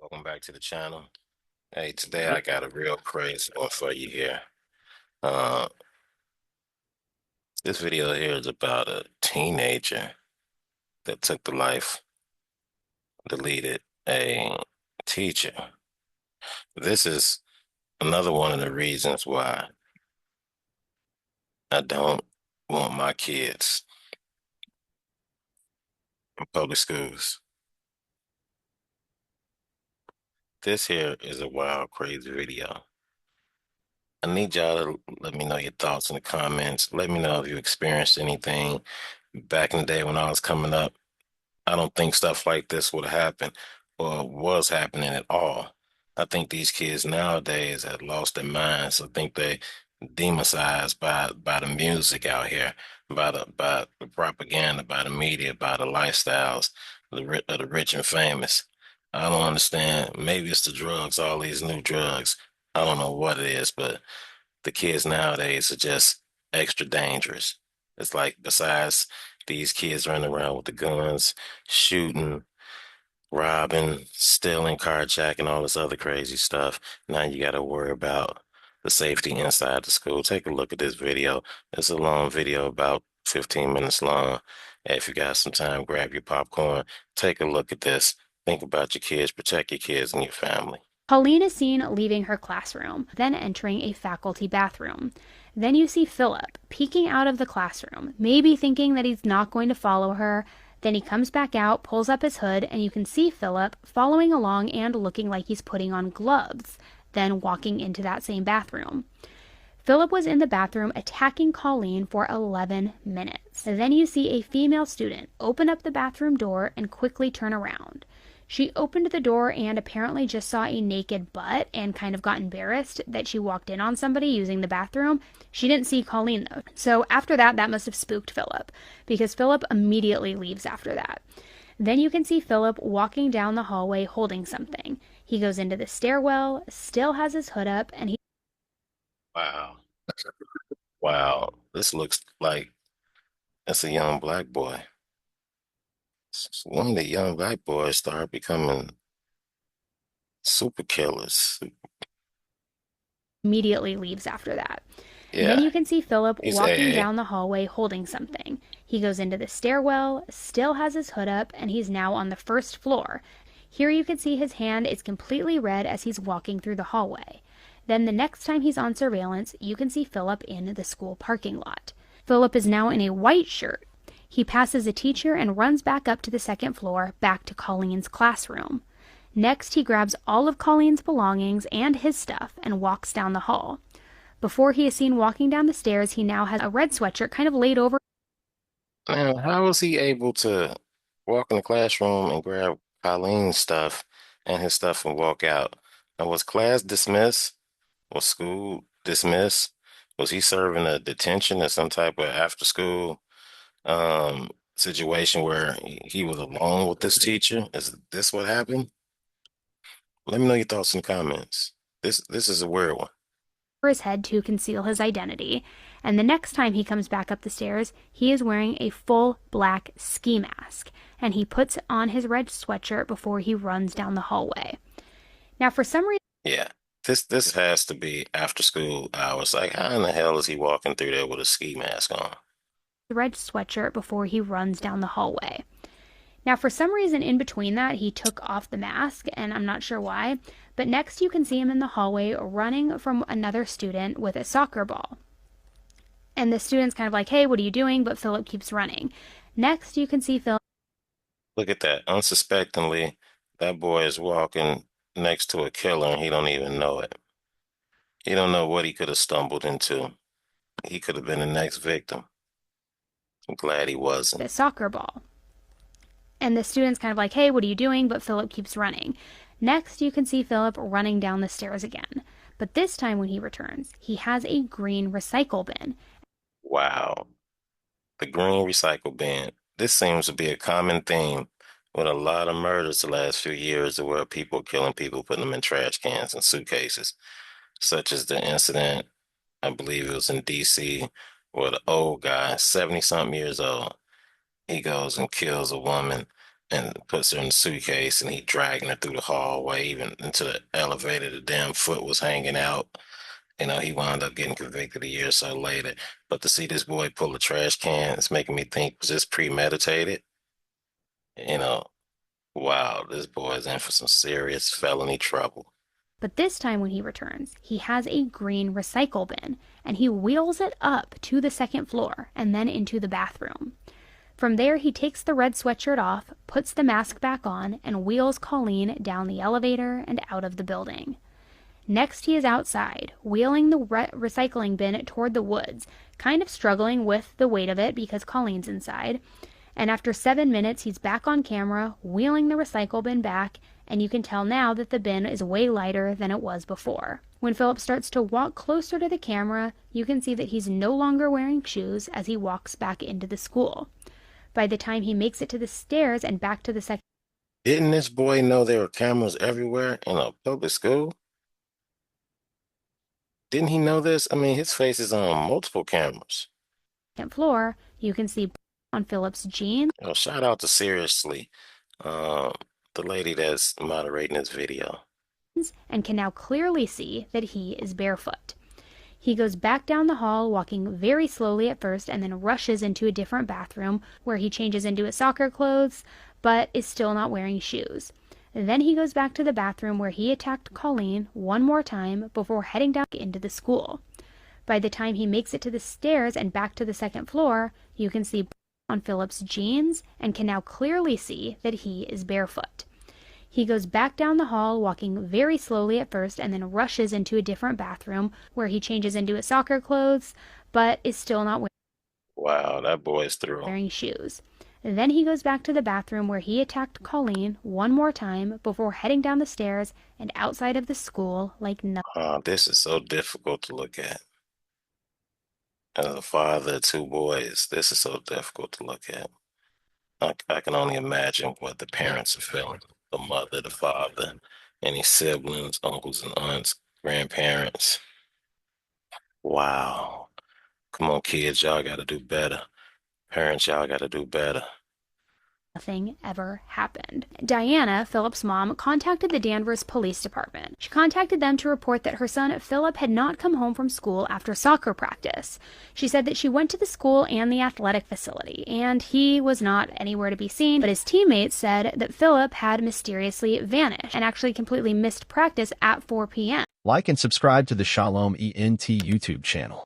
Welcome back to the channel. Hey, today I got a real crazy one for you here. Uh, this video here is about a teenager that took the life, deleted a teacher. This is another one of the reasons why I don't want my kids in public schools. This here is a wild, crazy video. I need y'all to let me know your thoughts in the comments. Let me know if you experienced anything back in the day when I was coming up. I don't think stuff like this would happen or was happening at all. I think these kids nowadays have lost their minds. I think they demonized by the music out here, by the propaganda, by the media, by the lifestyles of the rich and famous. I don't understand. Maybe it's the drugs, all these new drugs. I don't know what it is, but the kids nowadays are just extra dangerous. It's like besides these kids running around with the guns, shooting, robbing, stealing, carjacking, all this other crazy stuff. Now you got to worry about the safety inside the school. Take a look at this video. It's a long video, about 15 minutes long. If you got some time, grab your popcorn, take a look at this. Think about your kids, protect your kids and your family. Colleen is seen leaving her classroom, then entering a faculty bathroom. Then you see Philip peeking out of the classroom, maybe thinking that he's not going to follow her. Then he comes back out, pulls up his hood, and you can see Philip following along and looking like he's putting on gloves, then walking into that same bathroom. Philip was in the bathroom attacking Colleen for 11 minutes. Then you see a female student open up the bathroom door and quickly turn around. She opened the door and apparently just saw a naked butt and kind of got embarrassed that she walked in on somebody using the bathroom. She didn't see Colleen though. So after that, that must have spooked Philip because Philip immediately leaves after that. Then you can see Philip walking down the hallway holding something. He goes into the stairwell, still has his hood up, and he Wow. Wow. This looks like it's a young black boy. One of the young black boys start becoming super killers. immediately leaves after that. Then Yeah, you can see Philip he's walking AA. down the hallway holding something. He goes into the stairwell, still has his hood up, and he's now on the first floor. Here you can see his hand is completely red as he's walking through the hallway. Then the next time he's on surveillance, you can see Philip in the school parking lot. Philip is now in a white shirt. He passes a teacher and runs back up to the second floor, back to Colleen's classroom. Next, he grabs all of Colleen's belongings and his stuff and walks down the hall. Before he is seen walking down the stairs, he now has a red sweatshirt kind of laid over. Man, how was he able to walk in the classroom and grab Colleen's stuff and his stuff and walk out? And was class dismissed? Was school dismissed? Was he serving a detention or some type of after school situation where he was alone with this teacher? Is this what happened? Let me know your thoughts in the comments. This is a weird one. His head to conceal his identity, and the next time he comes back up the stairs, he is wearing a full black ski mask, and he puts on his red sweatshirt before he runs down the hallway. Now, for some reason, Yeah, this has to be after school hours. Like, how in the hell is he walking through there with a ski mask on? the red sweatshirt before he runs down the hallway. Now, for some reason in between that, he took off the mask, and I'm not sure why. But next, you can see him in the hallway running from another student with a soccer ball. And the student's kind of like, hey, what are you doing? But Philip keeps running. Next, you can see Philip Look at that. Unsuspectingly, that boy is walking next to a killer and he don't even know it. He don't know what he could have stumbled into. He could have been the next victim. I'm glad he wasn't. with a soccer ball. And the student's kind of like, hey, what are you doing? But Philip keeps running. Next, you can see Philip running down the stairs again. But this time when he returns, he has a green recycle bin. Wow. The green recycle bin. This seems to be a common theme with a lot of murders the last few years where people killing people, putting them in trash cans and suitcases, such as the incident, I believe it was in DC, where the old guy, 70 something years old, he goes and kills a woman and puts her in the suitcase, and he dragging her through the hallway, even into the elevator. The damn foot was hanging out. You know, he wound up getting convicted a year or so later. But to see this boy pull a trash can, it's making me think, was this premeditated? You know, wow, this boy is in for some serious felony trouble. But this time when he returns, he has a green recycle bin and he wheels it up to the second floor and then into the bathroom. From there, he takes the red sweatshirt off, puts the mask back on, and wheels Colleen down the elevator and out of the building. Next, he is outside, wheeling the recycling bin toward the woods, kind of struggling with the weight of it because Colleen's inside. And after 7 minutes, he's back on camera, wheeling the recycle bin back, and you can tell now that the bin is way lighter than it was before. When Philip starts to walk closer to the camera, you can see that he's no longer wearing shoes as he walks back into the school. By the time he makes it to the stairs and back to the second. Didn't this boy know there were cameras everywhere in a public school? Didn't he know this? I mean, his face is on multiple cameras. Floor, you can see on Philip's jeans Oh, shout out to Seriously, um, the lady that's moderating this video. and can now clearly see that he is barefoot. He goes back down the hall, walking very slowly at first, and then rushes into a different bathroom where he changes into his soccer clothes, but is still not wearing shoes. Then he goes back to the bathroom where he attacked Colleen one more time before heading down into the school. By the time he makes it to the stairs and back to the second floor, you can see on Philip's jeans and can now clearly see that he is barefoot. He goes back down the hall, walking very slowly at first, and then rushes into a different bathroom where he changes into his soccer clothes, but is still not Wow, that boy's through. wearing shoes. Then he goes back to the bathroom where he attacked Colleen one more time before heading down the stairs and outside of the school like nothing. This is so difficult to look at. As a father of two boys, this is so difficult to look at. I can only imagine what the parents are feeling. The mother, the father, any siblings, uncles and aunts, grandparents. Wow. Come on, kids, y'all gotta do better. Parents, y'all gotta do better. Nothing ever happened. Diana, Philip's mom, contacted the Danvers Police Department. She contacted them to report that her son Philip had not come home from school after soccer practice. She said that she went to the school and the athletic facility, and he was not anywhere to be seen, but his teammates said that Philip had mysteriously vanished and actually completely missed practice at 4 p.m. Like and subscribe to the Shalom ENT YouTube channel.